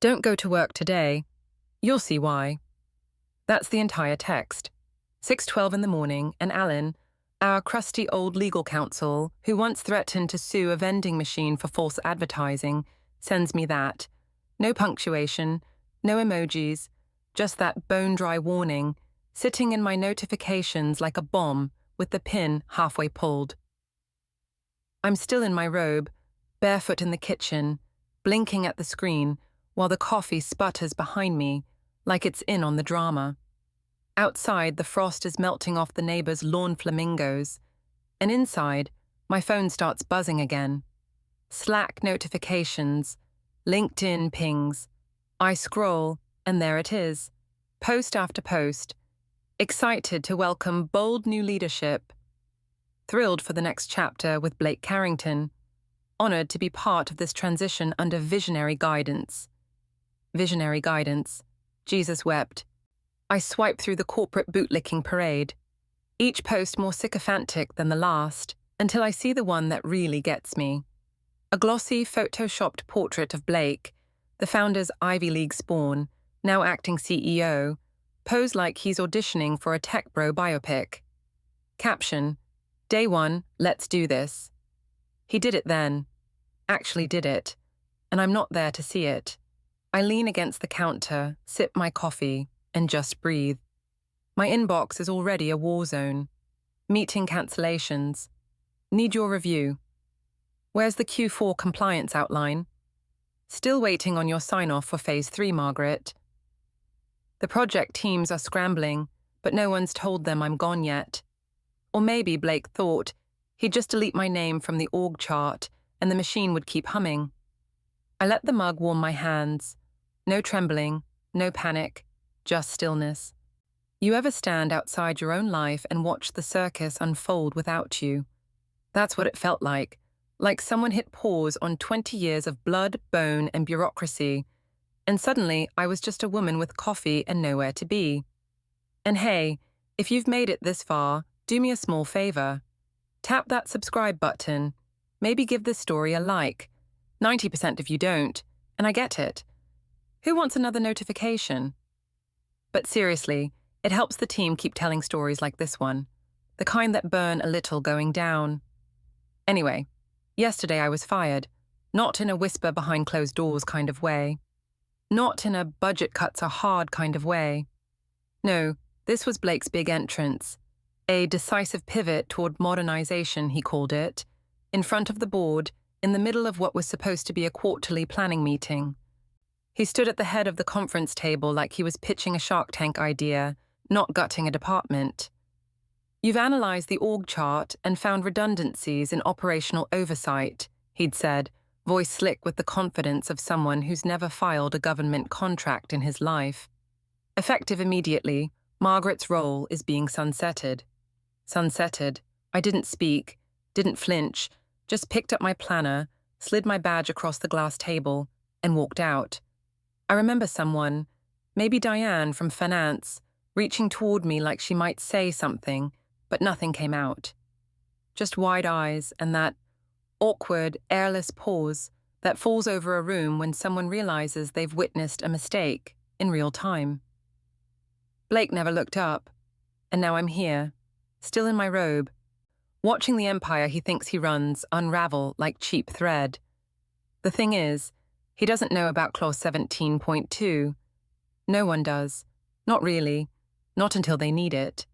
Don't go to work today. You'll see why. That's the entire text. 6:12 in the morning, and Alan, our crusty old legal counsel, who once threatened to sue a vending machine for false advertising, sends me that. No punctuation, no emojis, just that bone-dry warning, sitting in my notifications like a bomb with the pin halfway pulled. I'm still in my robe, barefoot in the kitchen, blinking at the screen, while the coffee sputters behind me, like it's in on the drama. Outside, the frost is melting off the neighbor's lawn flamingos, and inside, my phone starts buzzing again. Slack notifications, LinkedIn pings. I scroll, and there it is, post after post, excited to welcome bold new leadership, thrilled for the next chapter with Blake Carrington, honored to be part of this transition under visionary guidance. Visionary guidance. Jesus wept. I swipe through the corporate bootlicking parade, each post more sycophantic than the last, until I see the one that really gets me. A glossy, photoshopped portrait of Blake, the founder's Ivy League spawn, now acting CEO, posed like he's auditioning for a tech bro biopic. Caption: Day 1, let's do this. He did it then. Actually did it. And I'm not there to see it. I lean against the counter, sip my coffee, and just breathe. My inbox is already a war zone. Meeting cancellations. Need your review. Where's the Q4 compliance outline? Still waiting on your sign-off for Phase 3, Margaret. The project teams are scrambling, but no one's told them I'm gone yet. Or maybe Blake thought he'd just delete my name from the org chart and the machine would keep humming. I let the mug warm my hands. No trembling, no panic, just stillness. You ever stand outside your own life and watch the circus unfold without you? That's what it felt like someone hit pause on 20 years of blood, bone, and bureaucracy, and suddenly I was just a woman with coffee and nowhere to be. And hey, if you've made it this far, do me a small favor. Tap that subscribe button. Maybe give this story a like. 90% of you don't, and I get it. Who wants another notification? But seriously, it helps the team keep telling stories like this one, the kind that burn a little going down. Anyway, yesterday I was fired, not in a whisper behind closed doors kind of way. Not in a budget cuts are hard kind of way. No, this was Blake's big entrance, a decisive pivot toward modernization, he called it, in front of the board, in the middle of what was supposed to be a quarterly planning meeting. He stood at the head of the conference table like he was pitching a Shark Tank idea, not gutting a department. You've analyzed the org chart and found redundancies in operational oversight, he'd said, voice slick with the confidence of someone who's never filed a government contract in his life. Effective immediately, Margaret's role is being sunsetted. Sunsetted. I didn't speak, didn't flinch, just picked up my planner, slid my badge across the glass table, and walked out. I remember someone, maybe Diane from finance, reaching toward me like she might say something, but nothing came out. Just wide eyes and that awkward, airless pause that falls over a room when someone realizes they've witnessed a mistake in real time. Blake never looked up, and now I'm here, still in my robe, watching the empire he thinks he runs unravel like cheap thread. The thing is, he doesn't know about Clause 17.2. No one does. Not really. Not until they need it.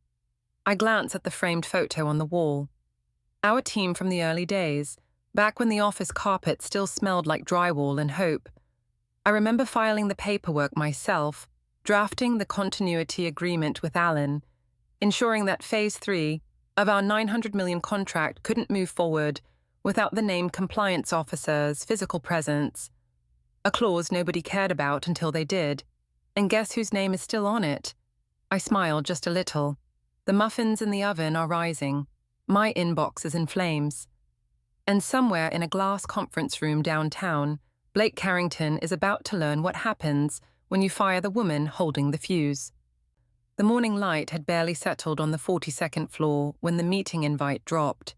I glance at the framed photo on the wall. Our team from the early days, back when the office carpet still smelled like drywall and hope. I remember filing the paperwork myself, drafting the continuity agreement with Alan, ensuring that Phase 3 of our $900 million contract couldn't move forward without the named compliance officer's physical presence. A clause nobody cared about until they did. And guess whose name is still on it? I smiled just a little. The muffins in the oven are rising. My inbox is in flames. And somewhere in a glass conference room downtown, Blake Carrington is about to learn what happens when you fire the woman holding the fuse. The morning light had barely settled on the 42nd floor when the meeting invite dropped.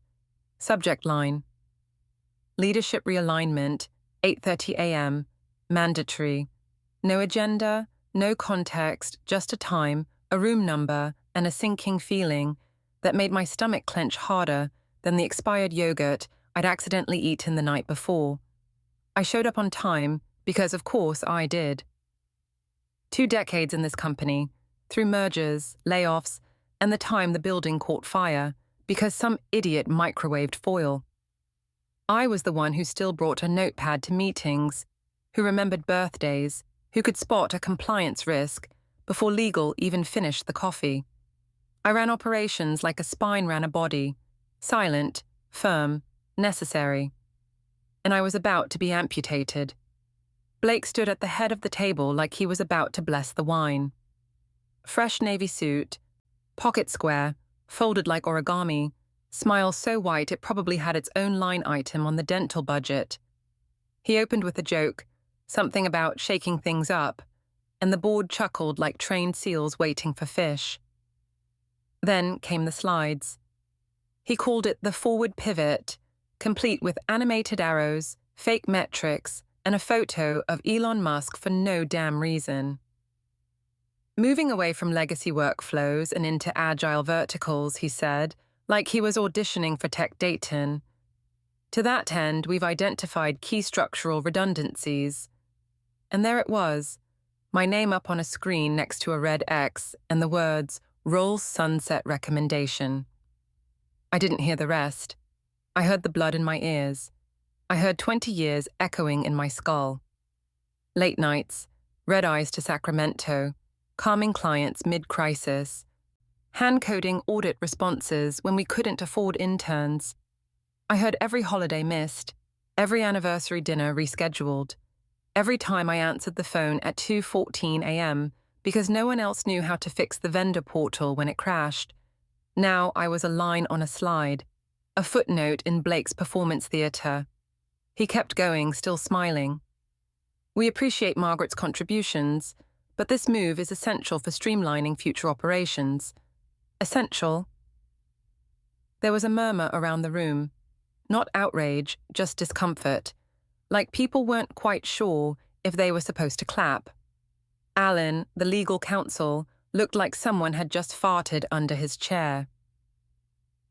Subject line: Leadership realignment, 8:30 a.m., mandatory, No agenda, no context, just a time, a room number, and a sinking feeling that made my stomach clench harder than the expired yogurt I'd accidentally eaten the night before. I showed up on time because, of course, I did. 2 decades in this company, through mergers, layoffs, and the time the building caught fire because some idiot microwaved foil. I was the one who still brought a notepad to meetings, who remembered birthdays, who could spot a compliance risk before legal even finished the coffee. I ran operations like a spine ran a body, silent, firm, necessary. And I was about to be amputated. Blake stood at the head of the table like he was about to bless the wine. Fresh navy suit, pocket square, folded like origami, smile so white it probably had its own line item on the dental budget. He opened with a joke, something about shaking things up, and the board chuckled like trained seals waiting for fish. Then came the slides. He called it the forward pivot, complete with animated arrows, fake metrics, and a photo of Elon Musk for no damn reason. Moving away from legacy workflows and into agile verticals, he said, like he was auditioning for Tech Dayton. To that end, we've identified key structural redundancies. And there it was, my name up on a screen next to a red X and the words, Roll Sunset Recommendation. I didn't hear the rest. I heard the blood in my ears. I heard 20 years echoing in my skull. Late nights, red eyes to Sacramento, calming clients mid-crisis, hand-coding audit responses when we couldn't afford interns. I heard every holiday missed, every anniversary dinner rescheduled, every time I answered the phone at 2:14 a.m. because no one else knew how to fix the vendor portal when it crashed. Now I was a line on a slide, a footnote in Blake's performance theatre. He kept going, still smiling. We appreciate Margaret's contributions, but this move is essential for streamlining future operations. Essential. There was a murmur around the room. Not outrage, just discomfort. Like people weren't quite sure if they were supposed to clap. Alan, the legal counsel, looked like someone had just farted under his chair.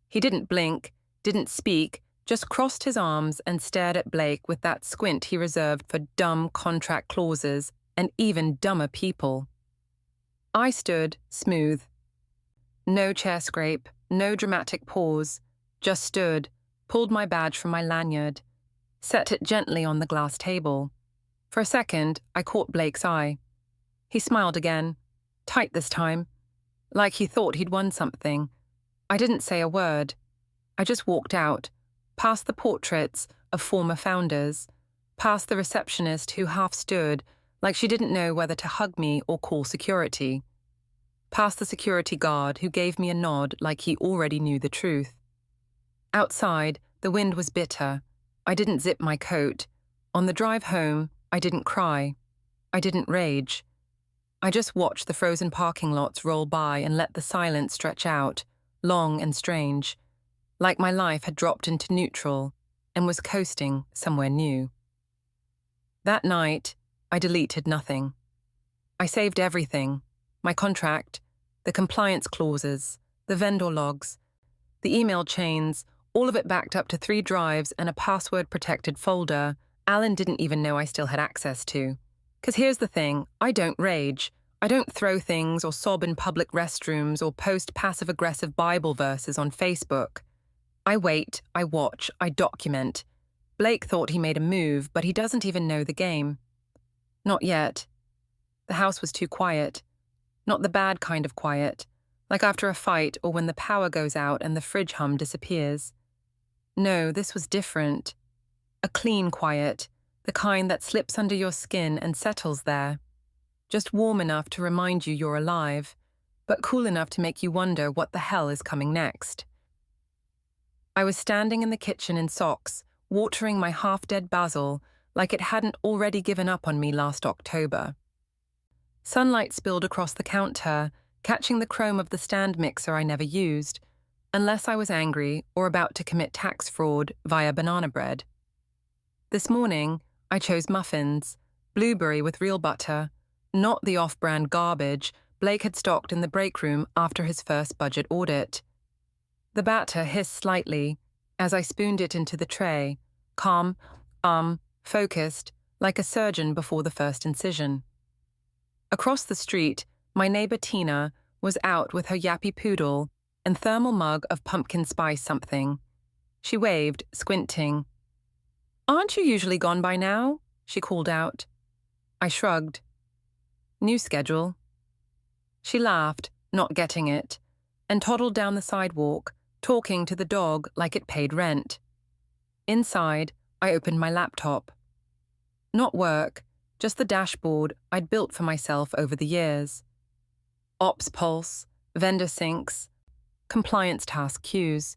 He didn't blink, didn't speak, just crossed his arms and stared at Blake with that squint he reserved for dumb contract clauses and even dumber people. I stood, smooth. No chair scrape, no dramatic pause, just stood, pulled my badge from my lanyard, set it gently on the glass table. For a second, I caught Blake's eye. He smiled again, tight this time, like he thought he'd won something. I didn't say a word. I just walked out, past the portraits of former founders, past the receptionist who half stood like she didn't know whether to hug me or call security, past the security guard who gave me a nod like he already knew the truth. Outside, the wind was bitter. I didn't zip my coat. On the drive home, I didn't cry. I didn't rage. I just watched the frozen parking lots roll by and let the silence stretch out, long and strange, like my life had dropped into neutral and was coasting somewhere new. That night, I deleted nothing. I saved everything, my contract, the compliance clauses, the vendor logs, the email chains, all of it backed up to 3 drives and a password-protected folder Alan didn't even know I still had access to. 'Cause here's the thing, I don't rage. I don't throw things or sob in public restrooms or post passive-aggressive Bible verses on Facebook. I wait, I watch, I document. Blake thought he made a move, but he doesn't even know the game. Not yet. The house was too quiet. Not the bad kind of quiet, like after a fight or when the power goes out and the fridge hum disappears. No, this was different. A clean quiet, the kind that slips under your skin and settles there. Just warm enough to remind you you're alive, but cool enough to make you wonder what the hell is coming next. I was standing in the kitchen in socks, watering my half-dead basil like it hadn't already given up on me last October. Sunlight spilled across the counter, catching the chrome of the stand mixer I never used, unless I was angry or about to commit tax fraud via banana bread. This morning, I chose muffins, blueberry with real butter, not the off-brand garbage Blake had stocked in the break room after his first budget audit. The batter hissed slightly as I spooned it into the tray, calm, focused, like a surgeon before the first incision. Across the street, my neighbor Tina was out with her yappy poodle and thermal mug of pumpkin spice something. She waved, squinting. "Aren't you usually gone by now?" she called out. I shrugged. "New schedule." She laughed, not getting it, and toddled down the sidewalk, talking to the dog like it paid rent. Inside, I opened my laptop. Not work, just the dashboard I'd built for myself over the years. Ops pulse, vendor syncs, compliance task queues.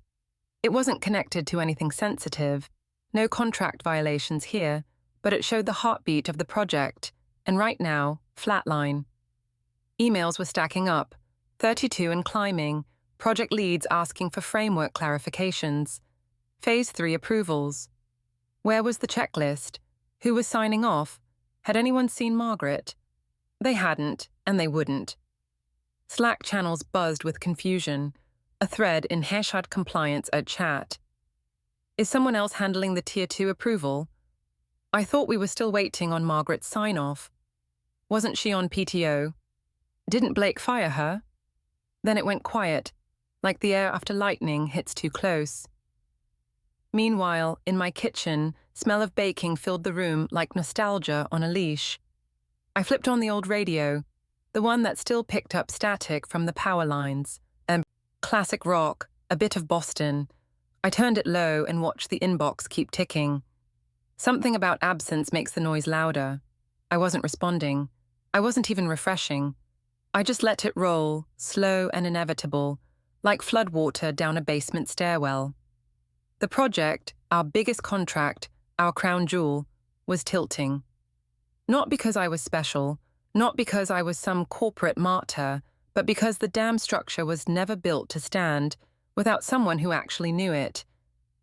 It wasn't connected to anything sensitive, no contract violations here, but it showed the heartbeat of the project, and right now, flatline. Emails were stacking up, 32 and climbing, project leads asking for framework clarifications, Phase 3 approvals. Where was the checklist? Who was signing off? Had anyone seen Margaret? They hadn't, and they wouldn't. Slack channels buzzed with confusion, a thread in Heshad compliance at chat. Is someone else handling the Tier 2 approval? I thought we were still waiting on Margaret's sign-off. Wasn't she on PTO? Didn't Blake fire her? Then it went quiet, like the air after lightning hits too close. Meanwhile, in my kitchen, smell of baking filled the room like nostalgia on a leash. I flipped on the old radio, the one that still picked up static from the power lines, and classic rock, a bit of Boston. I turned it low and watched the inbox keep ticking. Something about absence makes the noise louder. I wasn't responding. I wasn't even refreshing. I just let it roll, slow and inevitable, like floodwater down a basement stairwell. The project, our biggest contract, our crown jewel, was tilting. Not because I was special, not because I was some corporate martyr, but because the damn structure was never built to stand without someone who actually knew it.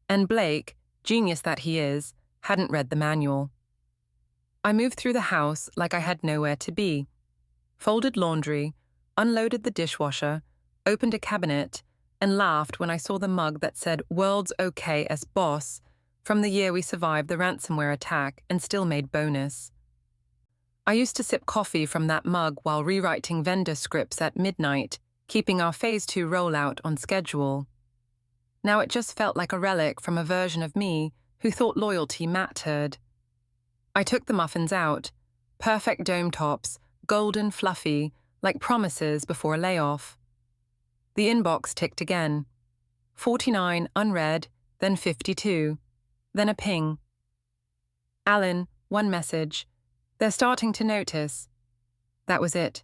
And Blake, genius that he is, hadn't read the manual. I moved through the house like I had nowhere to be. Folded laundry, unloaded the dishwasher, opened a cabinet, and laughed when I saw the mug that said "World's OK as boss" from the year we survived the ransomware attack and still made bonus. I used to sip coffee from that mug while rewriting vendor scripts at midnight, keeping our Phase 2 rollout on schedule. Now it just felt like a relic from a version of me who thought loyalty mattered. I took the muffins out, perfect dome tops, golden fluffy, like promises before a layoff. The inbox ticked again. 49 unread, then 52, then a ping. Alan, one message. They're starting to notice. That was it.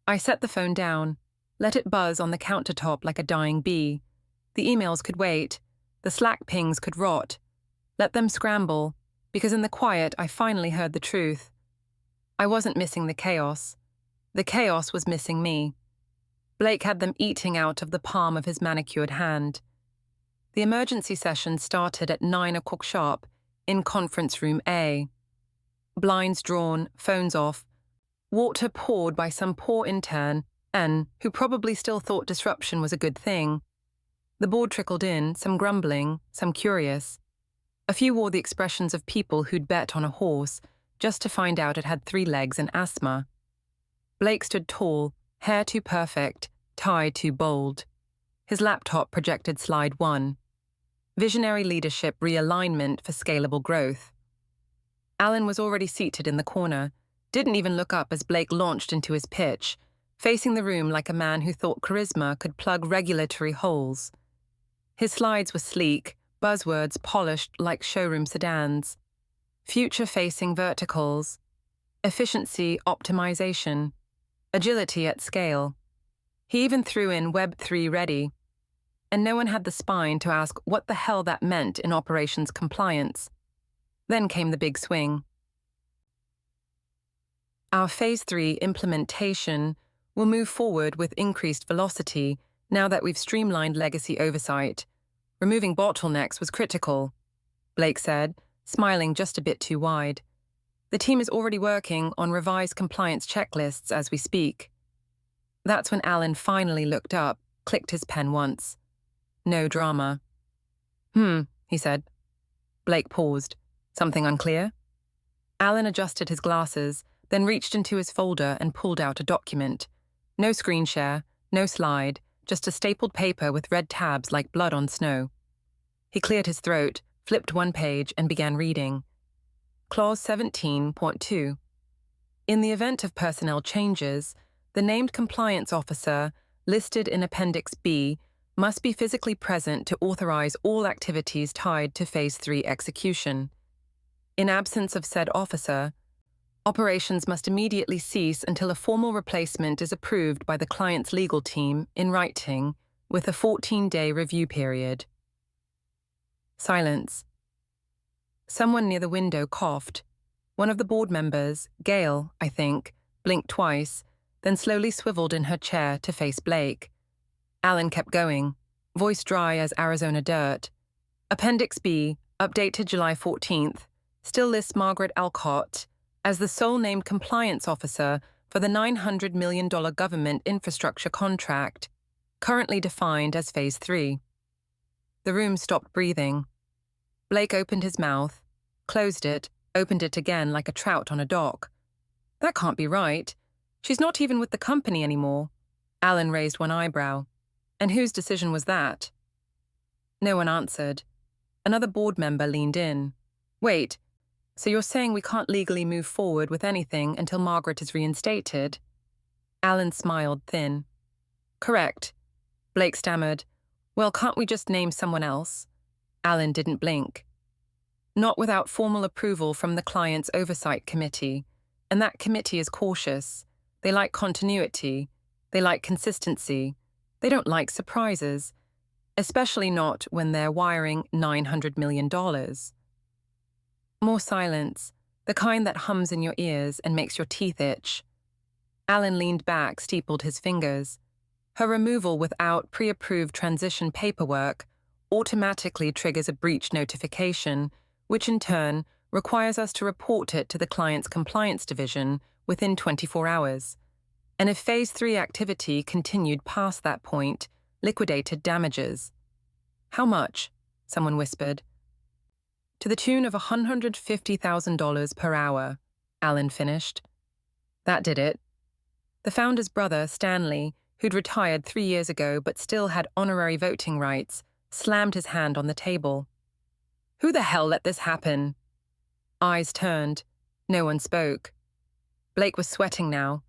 I set the phone down, let it buzz on the countertop like a dying bee. The emails could wait, the Slack pings could rot. Let them scramble, because in the quiet I finally heard the truth. I wasn't missing the chaos. The chaos was missing me. Blake had them eating out of the palm of his manicured hand. The emergency session started at 9 o'clock sharp in conference room A. Blinds drawn, phones off, water poured by some poor intern, who probably still thought disruption was a good thing. The board trickled in, some grumbling, some curious. A few wore the expressions of people who'd bet on a horse, just to find out it had 3 legs and asthma. Blake stood tall, hair too perfect, tie too bold. His laptop projected slide 1. Visionary leadership realignment for scalable growth. Alan was already seated in the corner, didn't even look up as Blake launched into his pitch, facing the room like a man who thought charisma could plug regulatory holes. His slides were sleek, buzzwords polished like showroom sedans. Future-facing verticals, efficiency optimization, agility at scale. He even threw in Web 3 ready, and no one had the spine to ask what the hell that meant in operations compliance. Then came the big swing. Our Phase 3 implementation will move forward with increased velocity now that we've streamlined legacy oversight. Removing bottlenecks was critical, Blake said, smiling just a bit too wide. The team is already working on revised compliance checklists as we speak. That's when Alan finally looked up, clicked his pen once. No drama. He said. Blake paused. Something unclear? Alan adjusted his glasses, then reached into his folder and pulled out a document. No screen share, no slide, just a stapled paper with red tabs like blood on snow. He cleared his throat, flipped one page, and began reading. Clause 17.2. In the event of personnel changes, the named compliance officer, listed in Appendix B, must be physically present to authorize all activities tied to Phase 3 execution. In absence of said officer, operations must immediately cease until a formal replacement is approved by the client's legal team in writing, with a 14-day review period. Silence. Someone near the window coughed. One of the board members, Gail, I think, blinked twice, then slowly swiveled in her chair to face Blake. Alan kept going, voice dry as Arizona dirt. Appendix B, updated July 14th, still lists Margaret Alcott as the sole named compliance officer for the $900 million government infrastructure contract, currently defined as Phase 3. The room stopped breathing. Blake opened his mouth, closed it, opened it again like a trout on a dock. That can't be right. She's not even with the company anymore. Alan raised one eyebrow. And whose decision was that? No one answered. Another board member leaned in. Wait, so you're saying we can't legally move forward with anything until Margaret is reinstated? Alan smiled thin. Correct. Blake stammered. Well, can't we just name someone else? Alan didn't blink. Not without formal approval from the client's oversight committee, and that committee is cautious. They like continuity. They like consistency. They don't like surprises, especially not when they're wiring $900 million. More silence, the kind that hums in your ears and makes your teeth itch. Alan leaned back, steepled his fingers. Her removal without pre-approved transition paperwork automatically triggers a breach notification, which in turn requires us to report it to the client's compliance division within 24 hours. And if Phase 3 activity continued past that point, liquidated damages. How much? Someone whispered. To the tune of $150,000 per hour, Alan finished. That did it. The founder's brother, Stanley, who'd retired 3 years ago but still had honorary voting rights, slammed his hand on the table. Who the hell let this happen? Eyes turned. No one spoke. Blake was sweating now.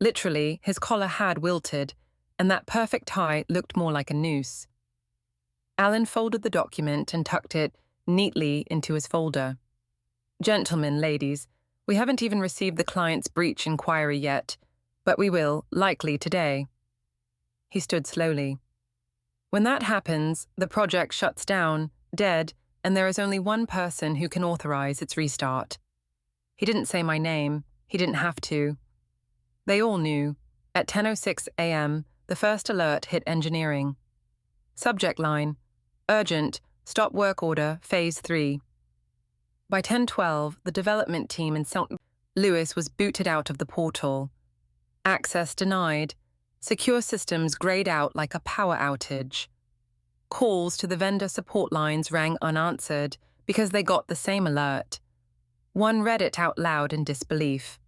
Literally, his collar had wilted, and that perfect tie looked more like a noose. Alan folded the document and tucked it neatly into his folder. Gentlemen, ladies, we haven't even received the client's breach inquiry yet, but we will, likely today. He stood slowly. When that happens, the project shuts down, dead, and there is only one person who can authorize its restart. He didn't say my name. He didn't have to. They all knew. At 10:06 a.m., the first alert hit engineering. Subject line: Urgent, stop work order, Phase 3. By 10:12, the development team in St. Louis was booted out of the portal. Access denied. Secure systems grayed out like a power outage. Calls to the vendor support lines rang unanswered because they got the same alert. One read it out loud in disbelief.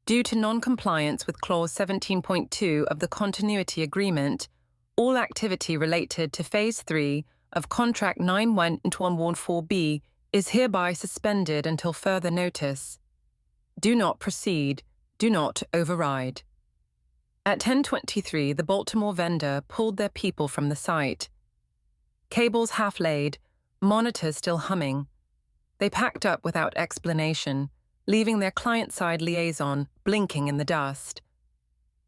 Due to non-compliance with Clause 17.2 of the Continuity Agreement, all activity related to Phase 3 of Contract 9.114B is hereby suspended until further notice. Do not proceed. Do not override. At 10:23, the Baltimore vendor pulled their people from the site. Cables half-laid, monitors still humming. They packed up without explanation, leaving their client-side liaison blinking in the dust.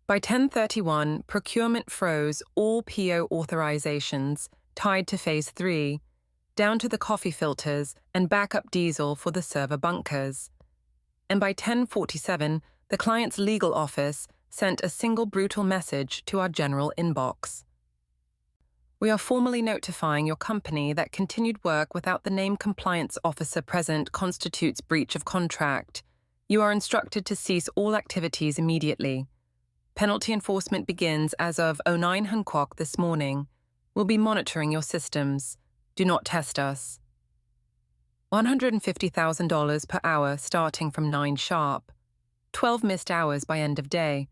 By 10:31, procurement froze all PO authorizations tied to Phase 3, down to the coffee filters and backup diesel for the server bunkers. And by 10:47, the client's legal office sent a single brutal message to our general inbox. We are formally notifying your company that continued work without the named compliance officer present constitutes breach of contract. You are instructed to cease all activities immediately. Penalty enforcement begins as of 09 Hancock this morning. We'll be monitoring your systems. Do not test us. $150,000 per hour starting from 9 sharp. 12 missed hours by end of day.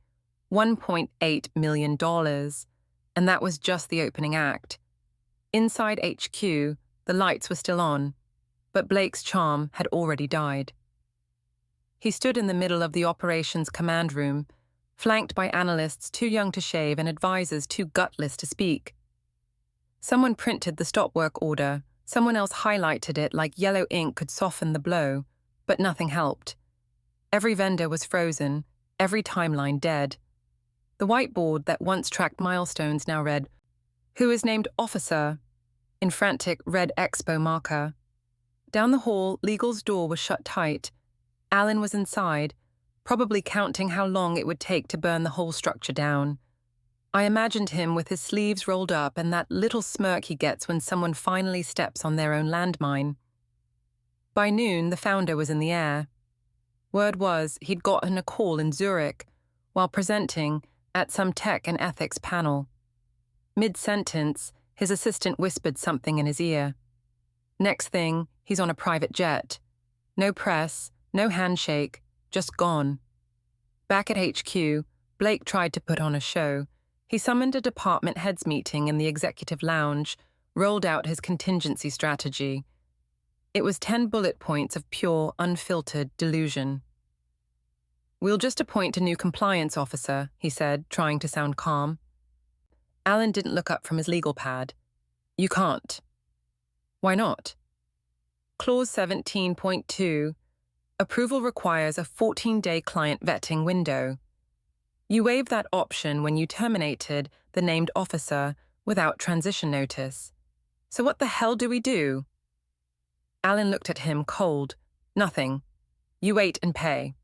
$1.8 million. And that was just the opening act. Inside HQ, the lights were still on, but Blake's charm had already died. He stood in the middle of the operations command room, flanked by analysts too young to shave and advisors too gutless to speak. Someone printed the stop work order, someone else highlighted it like yellow ink could soften the blow, but nothing helped. Every vendor was frozen, every timeline dead. The whiteboard that once tracked milestones now read, "Who is named officer?" in frantic red expo marker. Down the hall, legal's door was shut tight. Alan was inside, probably counting how long it would take to burn the whole structure down. I imagined him with his sleeves rolled up and that little smirk he gets when someone finally steps on their own landmine. By noon, the founder was in the air. Word was he'd gotten a call in Zurich while presenting at some tech and ethics panel. Mid-sentence, his assistant whispered something in his ear. Next thing, he's on a private jet. No press, no handshake, just gone. Back at HQ, Blake tried to put on a show. He summoned a department heads meeting in the executive lounge, rolled out his contingency strategy. It was 10 bullet points of pure, unfiltered delusion. "We'll just appoint a new compliance officer," he said, trying to sound calm. Alan didn't look up from his legal pad. "You can't." "Why not?" Clause 17.2. Approval requires a 14-day client vetting window. You waived that option when you terminated the named officer without transition notice. So what the hell do we do? Alan looked at him cold. "Nothing. You wait and pay."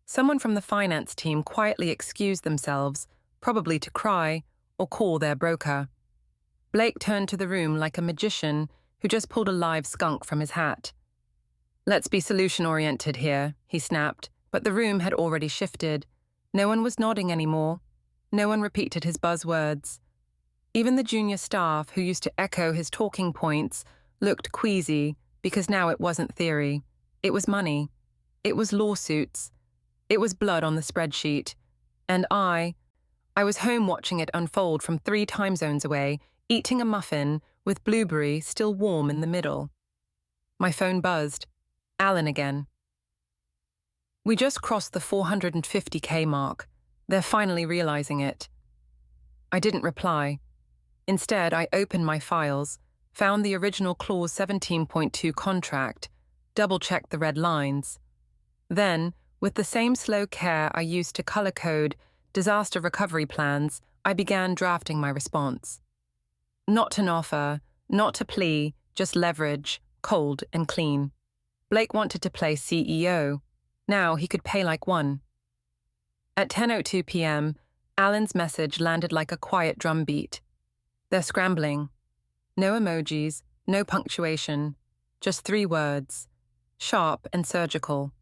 Someone from the finance team quietly excused themselves, probably to cry or call their broker. Blake turned to the room like a magician who just pulled a live skunk from his hat. "Let's be solution-oriented here," he snapped, but the room had already shifted. No one was nodding anymore. No one repeated his buzzwords. Even the junior staff, who used to echo his talking points, looked queasy because now it wasn't theory. It was money. It was lawsuits. It was blood on the spreadsheet. And I was home watching it unfold from 3 time zones away, eating a muffin with blueberry still warm in the middle. My phone buzzed. Alan again. "We just crossed the 450K mark. They're finally realizing it." I didn't reply. Instead, I opened my files, found the original Clause 17.2 contract, double-checked the red lines. Then, with the same slow care I used to color code disaster recovery plans, I began drafting my response. Not an offer, not a plea, just leverage, cold and clean. Blake wanted to play CEO. Now he could pay like one. At 10:02 p.m., Alan's message landed like a quiet drumbeat. "They're scrambling." No emojis, no punctuation, just 3 words. Sharp and surgical.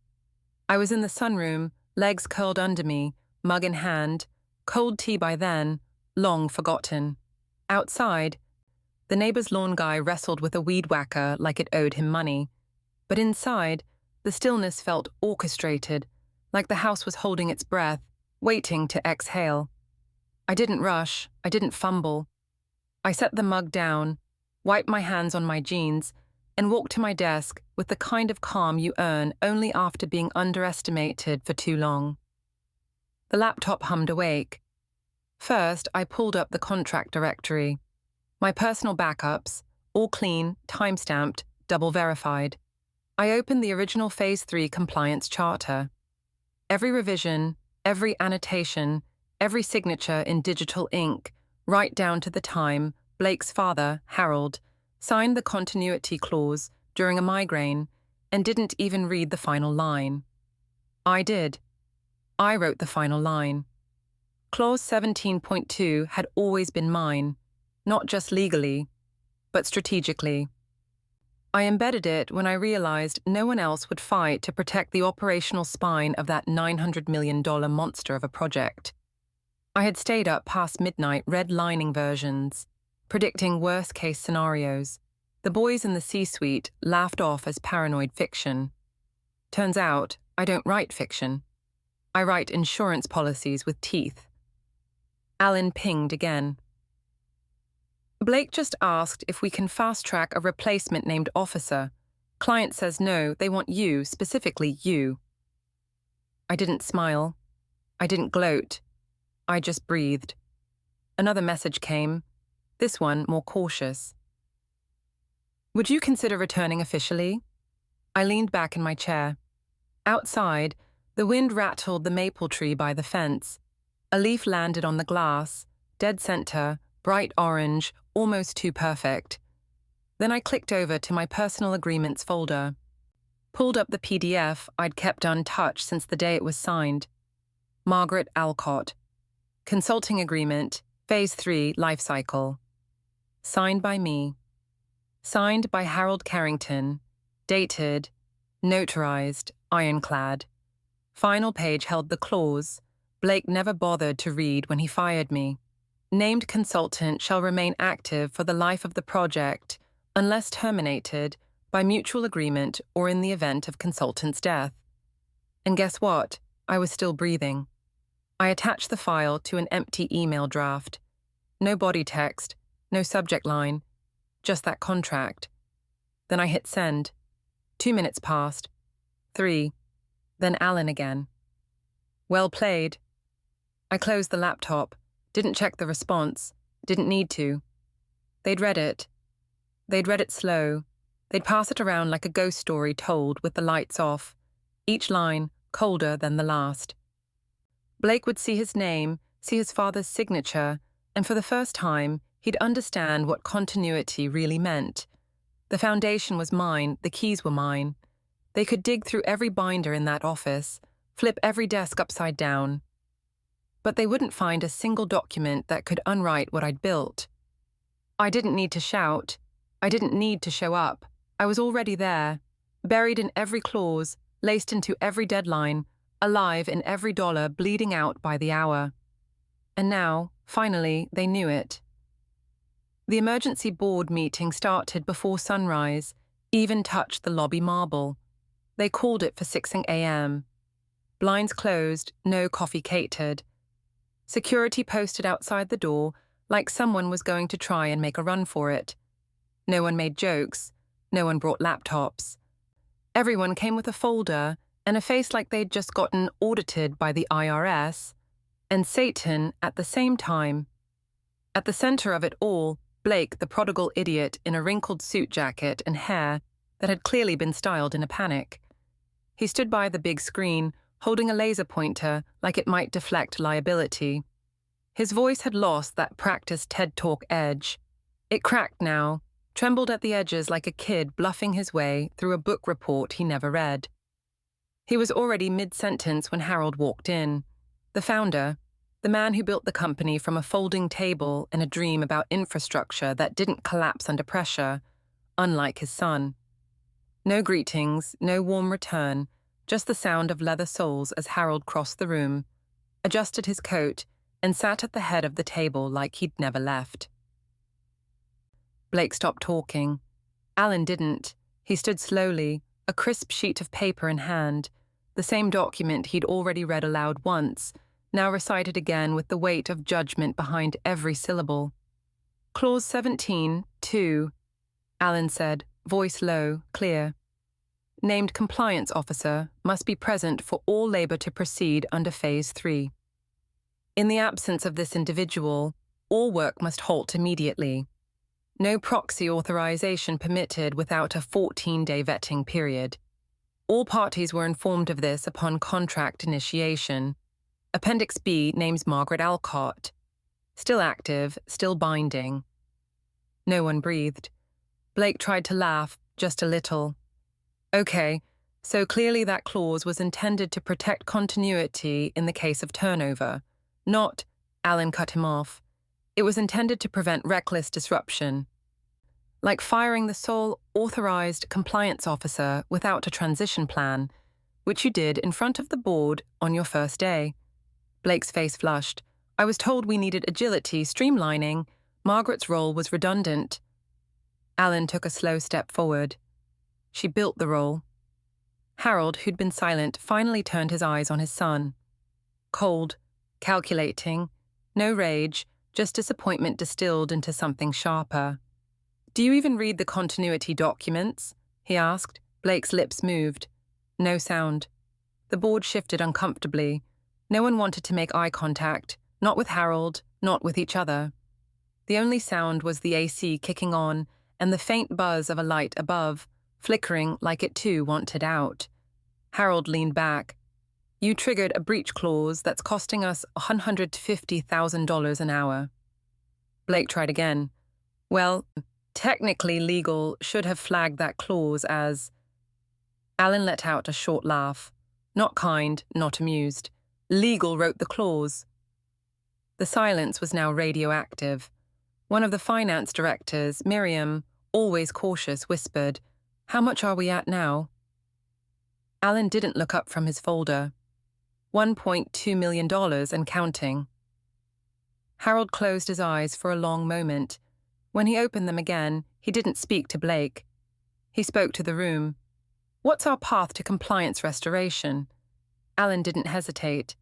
I was in the sunroom, legs curled under me, mug in hand, cold tea by then, long forgotten. Outside, the neighbor's lawn guy wrestled with a weed whacker like it owed him money. But inside, the stillness felt orchestrated, like the house was holding its breath, waiting to exhale. I didn't rush, I didn't fumble. I set the mug down, wiped my hands on my jeans, and walked to my desk with the kind of calm you earn only after being underestimated for too long. The laptop hummed awake. First, I pulled up the contract directory. My personal backups, all clean, time-stamped, double-verified. I opened the original Phase 3 compliance charter. Every revision, every annotation, every signature in digital ink, right down to the time Blake's father, Harold, signed the continuity clause during a migraine and didn't even read the final line. I did. I wrote the final line. Clause 17.2 had always been mine. not just legally, but strategically. I embedded it when I realized no one else would fight to protect the operational spine of that $900 million monster of a project. I had stayed up past midnight redlining versions, predicting worst-case scenarios. The boys in the C-suite laughed off as paranoid fiction. Turns out, I don't write fiction. I write insurance policies with teeth. Alan pinged again. Blake just asked if we can fast-track a replacement named Officer. Client says no, they want you, specifically you. I didn't smile. I didn't gloat. I just breathed. Another message came, this one more cautious. Would you consider returning officially? I leaned back in my chair. Outside, the wind rattled the maple tree by the fence. A leaf landed on the glass, dead center, bright orange, almost too perfect. Then I clicked over to my personal agreements folder. Pulled up the PDF I'd kept untouched since the day it was signed. Margaret Alcott. Consulting Agreement, Phase 3 Life Cycle. Signed by me. Signed by Harold Carrington. Dated. Notarized. Ironclad. Final page held the clause Blake never bothered to read when he fired me. Named consultant shall remain active for the life of the project unless terminated by mutual agreement or in the event of consultant's death. And guess what? I was still breathing. I attached the file to an empty email draft. No body text, no subject line, just that contract. Then I hit send. 2 minutes passed. 3. Then Alan again. Well played. I closed the laptop, didn't check the response, didn't need to. They'd read it. They'd read it slow. They'd pass it around like a ghost story told with the lights off, each line colder than the last. Blake would see his name, see his father's signature, and for the first time, he'd understand what continuity really meant. The foundation was mine, the keys were mine. They could dig through every binder in that office, flip every desk upside down. But they wouldn't find a single document that could unwrite what I'd built. I didn't need to shout. I didn't need to show up. I was already there, buried in every clause, laced into every deadline, alive in every dollar bleeding out by the hour. And now, finally, they knew it. The emergency board meeting started before sunrise, even touched the lobby marble. They called it for 6 a.m. Blinds closed, no coffee catered. Security posted outside the door like someone was going to try and make a run for it. No one made jokes. No one brought laptops. Everyone came with a folder and a face like they'd just gotten audited by the IRS, and Satan at the same time. At the center of it all, Blake, the prodigal idiot in a wrinkled suit jacket and hair that had clearly been styled in a panic. He stood by the big screen, holding a laser pointer like it might deflect liability. His voice had lost that practiced TED Talk edge. It cracked now, trembled at the edges like a kid bluffing his way through a book report he never read. He was already mid-sentence when Harold walked in. The founder, the man who built the company from a folding table and a dream about infrastructure that didn't collapse under pressure, unlike his son. No greetings, no warm return, just the sound of leather soles as Harold crossed the room, adjusted his coat, and sat at the head of the table like he'd never left. Blake stopped talking. Alan didn't. He stood slowly, a crisp sheet of paper in hand, the same document he'd already read aloud once, now recited again with the weight of judgment behind every syllable. Clause 17, 2, Alan said, voice low, clear. Named compliance officer must be present for all labor to proceed under Phase 3. In the absence of this individual, all work must halt immediately. No proxy authorization permitted without a 14-day vetting period. All parties were informed of this upon contract initiation. Appendix B names Margaret Alcott. Still active, still binding. No one breathed. Blake tried to laugh, just a little. Okay, so clearly that clause was intended to protect continuity in the case of turnover. Not, Alan cut him off. It was intended to prevent reckless disruption, like firing the sole authorized compliance officer without a transition plan, which you did in front of the board on your first day. Blake's face flushed. I was told we needed agility, streamlining. Margaret's role was redundant. Alan took a slow step forward. She built the role. Harold, who'd been silent, finally turned his eyes on his son. Cold, calculating, no rage, just disappointment distilled into something sharper. Do you even read the continuity documents? He asked. Blake's lips moved. No sound. The board shifted uncomfortably. No one wanted to make eye contact, not with Harold, not with each other. The only sound was the AC kicking on and the faint buzz of a light above, flickering like it too wanted out. Harold leaned back. You triggered a breach clause that's costing us $150,000 an hour. Blake tried again. Well, technically legal should have flagged that clause as... Alan let out a short laugh. Not kind, not amused. Legal wrote the clause. The silence was now radioactive. One of the finance directors, Miriam, always cautious, whispered, "How much are we at now?" Alan didn't look up from his folder. $1.2 million and counting. Harold closed his eyes for a long moment. When he opened them again, he didn't speak to Blake. He spoke to the room. What's our path to compliance restoration? Alan didn't hesitate.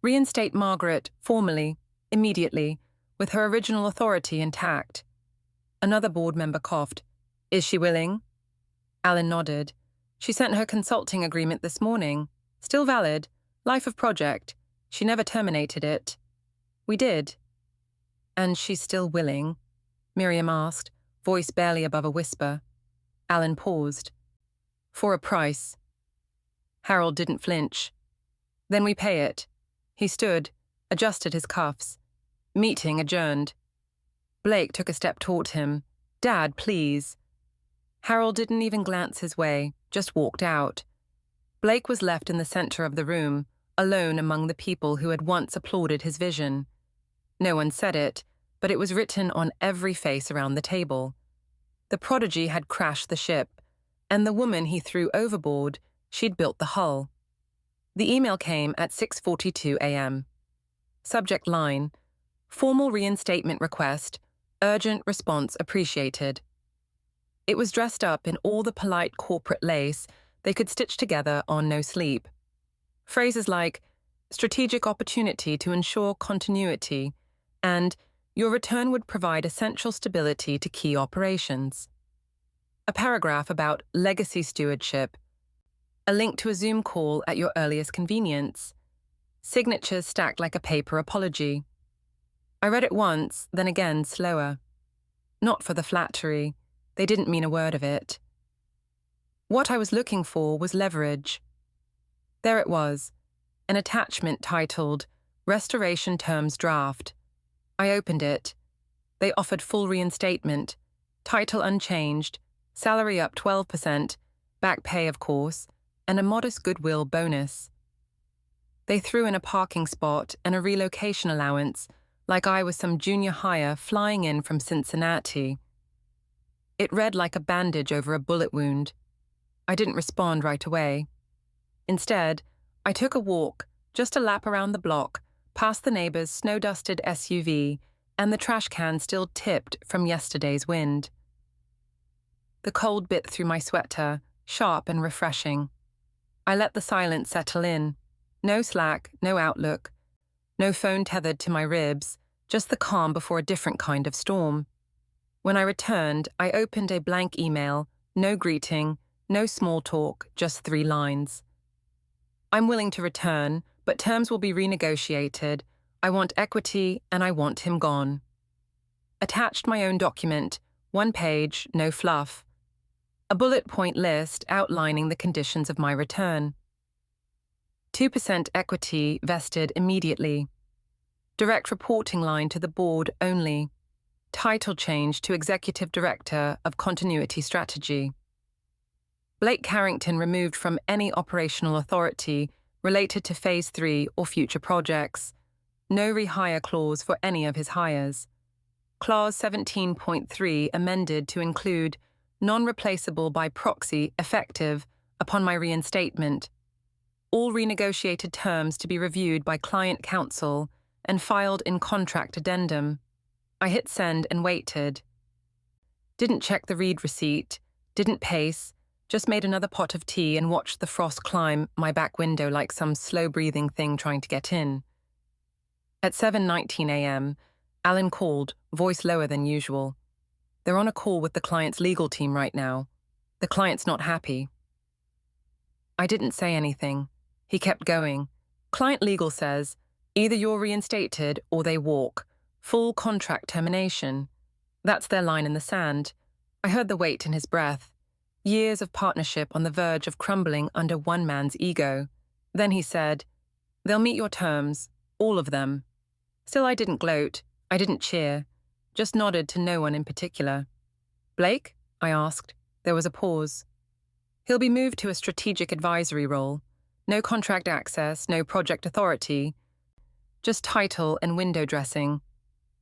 Reinstate Margaret, formally, immediately, with her original authority intact. Another board member coughed. Is she willing? Alan nodded. She sent her consulting agreement this morning. Still valid. Life of project. She never terminated it. We did. And she's still willing? Miriam asked, voice barely above a whisper. Alan paused. For a price. Harold didn't flinch. Then we pay it. He stood, adjusted his cuffs. Meeting adjourned. Blake took a step toward him. Dad, please. Harold didn't even glance his way, just walked out. Blake was left in the center of the room, alone among the people who had once applauded his vision. No one said it, but it was written on every face around the table. The prodigy had crashed the ship, and the woman he threw overboard, she'd built the hull. The email came at 6:42 a.m. Subject line, formal reinstatement request, urgent response appreciated. It was dressed up in all the polite corporate lace they could stitch together on no sleep. Phrases like, strategic opportunity to ensure continuity, and your return would provide essential stability to key operations. A paragraph about legacy stewardship, a link to a Zoom call at your earliest convenience, signatures stacked like a paper apology. I read it once, then again slower. Not for the flattery, they didn't mean a word of it. What I was looking for was leverage. There it was, an attachment titled Restoration Terms Draft. I opened it. They offered full reinstatement, title unchanged, salary up 12%, back pay of course, and a modest goodwill bonus. They threw in a parking spot and a relocation allowance, like I was some junior hire flying in from Cincinnati. It read like a bandage over a bullet wound. I didn't respond right away. Instead, I took a walk, just a lap around the block, past the neighbor's snow-dusted SUV and the trash can still tipped from yesterday's wind. The cold bit through my sweater, sharp and refreshing. I let the silence settle in. No Slack, no Outlook, no phone tethered to my ribs, just the calm before a different kind of storm. When I returned, I opened a blank email, no greeting, no small talk, just 3 lines. I'm willing to return, but terms will be renegotiated. I want equity and I want him gone. Attached my own document, 1 page, no fluff. A bullet point list outlining the conditions of my return. 2% equity vested immediately. Direct reporting line to the board only. Title change to Executive Director of Continuity Strategy. Blake Carrington removed from any operational authority related to Phase 3 or future projects. No rehire clause for any of his hires. Clause 17.3 amended to include non-replaceable by proxy effective upon my reinstatement. All renegotiated terms to be reviewed by client counsel and filed in contract addendum. I hit send and waited. Didn't check the read receipt, didn't pace, just made another pot of tea and watched the frost climb my back window like some slow-breathing thing trying to get in. At 7:19 a.m., Alan called, voice lower than usual. They're on a call with the client's legal team right now. The client's not happy. I didn't say anything. He kept going. Client legal says, either you're reinstated or they walk. Full contract termination. That's their line in the sand. I heard the weight in his breath. Years of partnership on the verge of crumbling under one man's ego. Then he said, they'll meet your terms, all of them. Still, I didn't gloat. I didn't cheer. Just nodded to no one in particular. Blake? I asked. There was a pause. He'll be moved to a strategic advisory role. No contract access, no project authority. Just title and window dressing.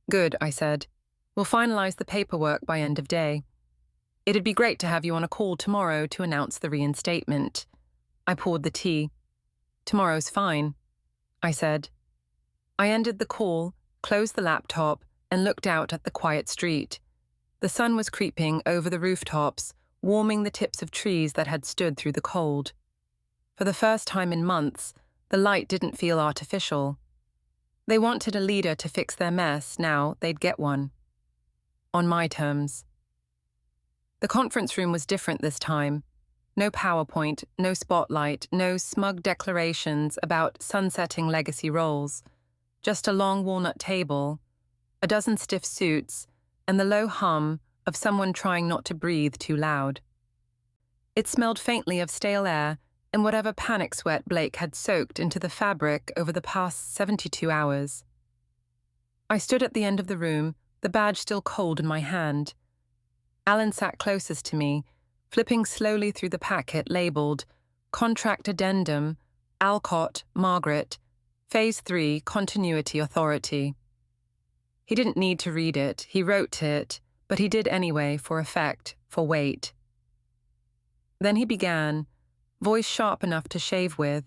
Good, I said. We'll finalize the paperwork by end of day. It'd be great to have you on a call tomorrow to announce the reinstatement. I poured the tea. Tomorrow's fine, I said. I ended the call, closed the laptop, and looked out at the quiet street. The sun was creeping over the rooftops, warming the tips of trees that had stood through the cold. For the first time in months, the light didn't feel artificial. They wanted a leader to fix their mess, now they'd get one. On my terms. The conference room was different this time. No PowerPoint, no spotlight, no smug declarations about sunsetting legacy roles. Just a long walnut table, a dozen stiff suits, and the low hum of someone trying not to breathe too loud. It smelled faintly of stale air and whatever panic sweat Blake had soaked into the fabric over the past 72 hours. I stood at the end of the room, the badge still cold in my hand. Alan sat closest to me, flipping slowly through the packet labelled Contract Addendum, Alcott, Margaret, Phase 3, Continuity Authority. He didn't need to read it, he wrote it, but he did anyway for effect, for weight. Then he began, voice sharp enough to shave with.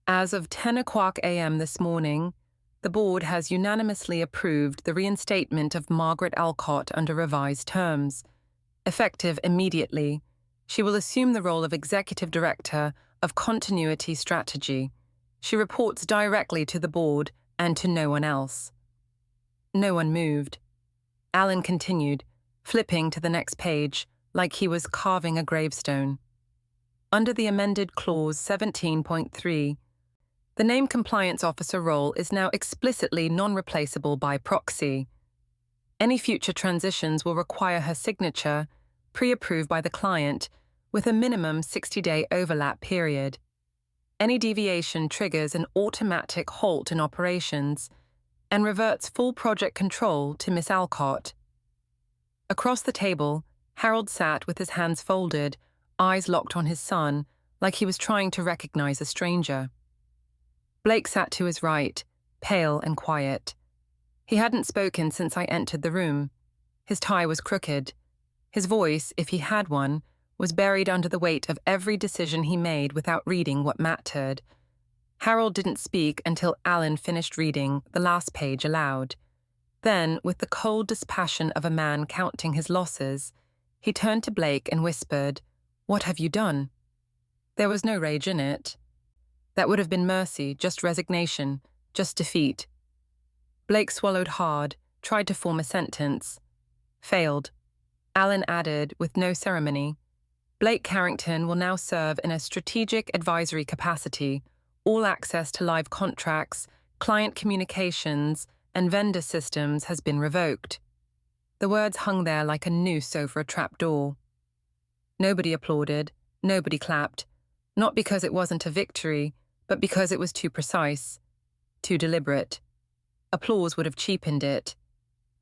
As of 10 o'clock a.m. this morning, the board has unanimously approved the reinstatement of Margaret Alcott under revised terms. Effective immediately, she will assume the role of Executive Director of Continuity Strategy. She reports directly to the board and to no one else. No one moved. Alan continued, flipping to the next page, like he was carving a gravestone. Under the amended Clause 17.3, the Name Compliance Officer role is now explicitly non-replaceable by proxy. Any future transitions will require her signature, pre-approved by the client, with a minimum 60-day overlap period. Any deviation triggers an automatic halt in operations and reverts full project control to Miss Alcott. Across the table, Harold sat with his hands folded, eyes locked on his son, like he was trying to recognize a stranger. Blake sat to his right, pale and quiet. He hadn't spoken since I entered the room. His tie was crooked. His voice, if he had one, was buried under the weight of every decision he made without reading what mattered. Harold didn't speak until Alan finished reading the last page aloud. Then, with the cold dispassion of a man counting his losses, he turned to Blake and whispered, "What have you done?" There was no rage in it. That would have been mercy, just resignation, just defeat. Blake swallowed hard, tried to form a sentence. Failed. Alan added, with no ceremony, "Blake Carrington will now serve in a strategic advisory capacity. All access to live contracts, client communications, and vendor systems has been revoked." The words hung there like a noose over a trapdoor. Nobody applauded, nobody clapped, not because it wasn't a victory, but because it was too precise, too deliberate. Applause would have cheapened it.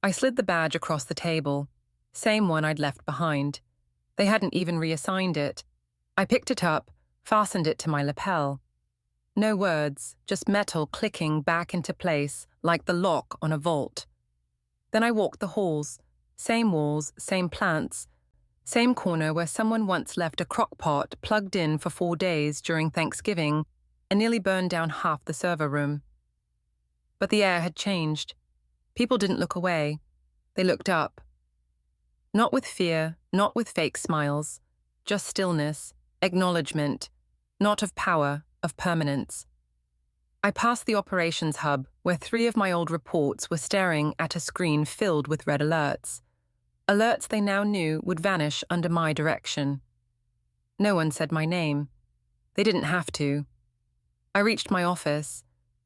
I slid the badge across the table, same one I'd left behind. They hadn't even reassigned it. I picked it up, fastened it to my lapel. No words, just metal clicking back into place like the lock on a vault. Then I walked the halls, same walls, same plants, same corner where someone once left a crock pot plugged in for 4 days during Thanksgiving and nearly burned down half the server room. But the air had changed. People didn't look away. They looked up. Not with fear, not with fake smiles, just stillness, acknowledgement, not of power, of permanence. I passed the operations hub where 3 of my old reports were staring at a screen filled with red alerts. Alerts they now knew would vanish under my direction. No one said my name. They didn't have to. I reached my office.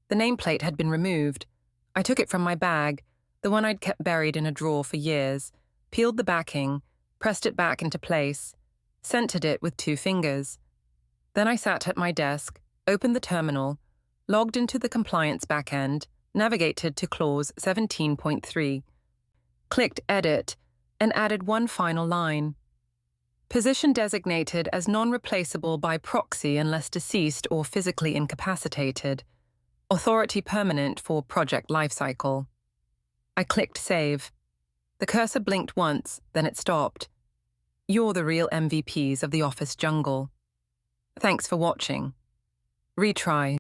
The nameplate had been removed. I took it from my bag, the one I'd kept buried in a drawer for years, peeled the backing, pressed it back into place, centered it with 2 fingers. Then I sat at my desk, opened the terminal, logged into the compliance backend, navigated to clause 17.3, clicked edit, and added one final line. Position designated as non-replaceable by proxy unless deceased or physically incapacitated. Authority permanent for project lifecycle. I clicked save. The cursor blinked once, then it stopped. You're the real MVPs of the office jungle. Thanks for watching. Retry.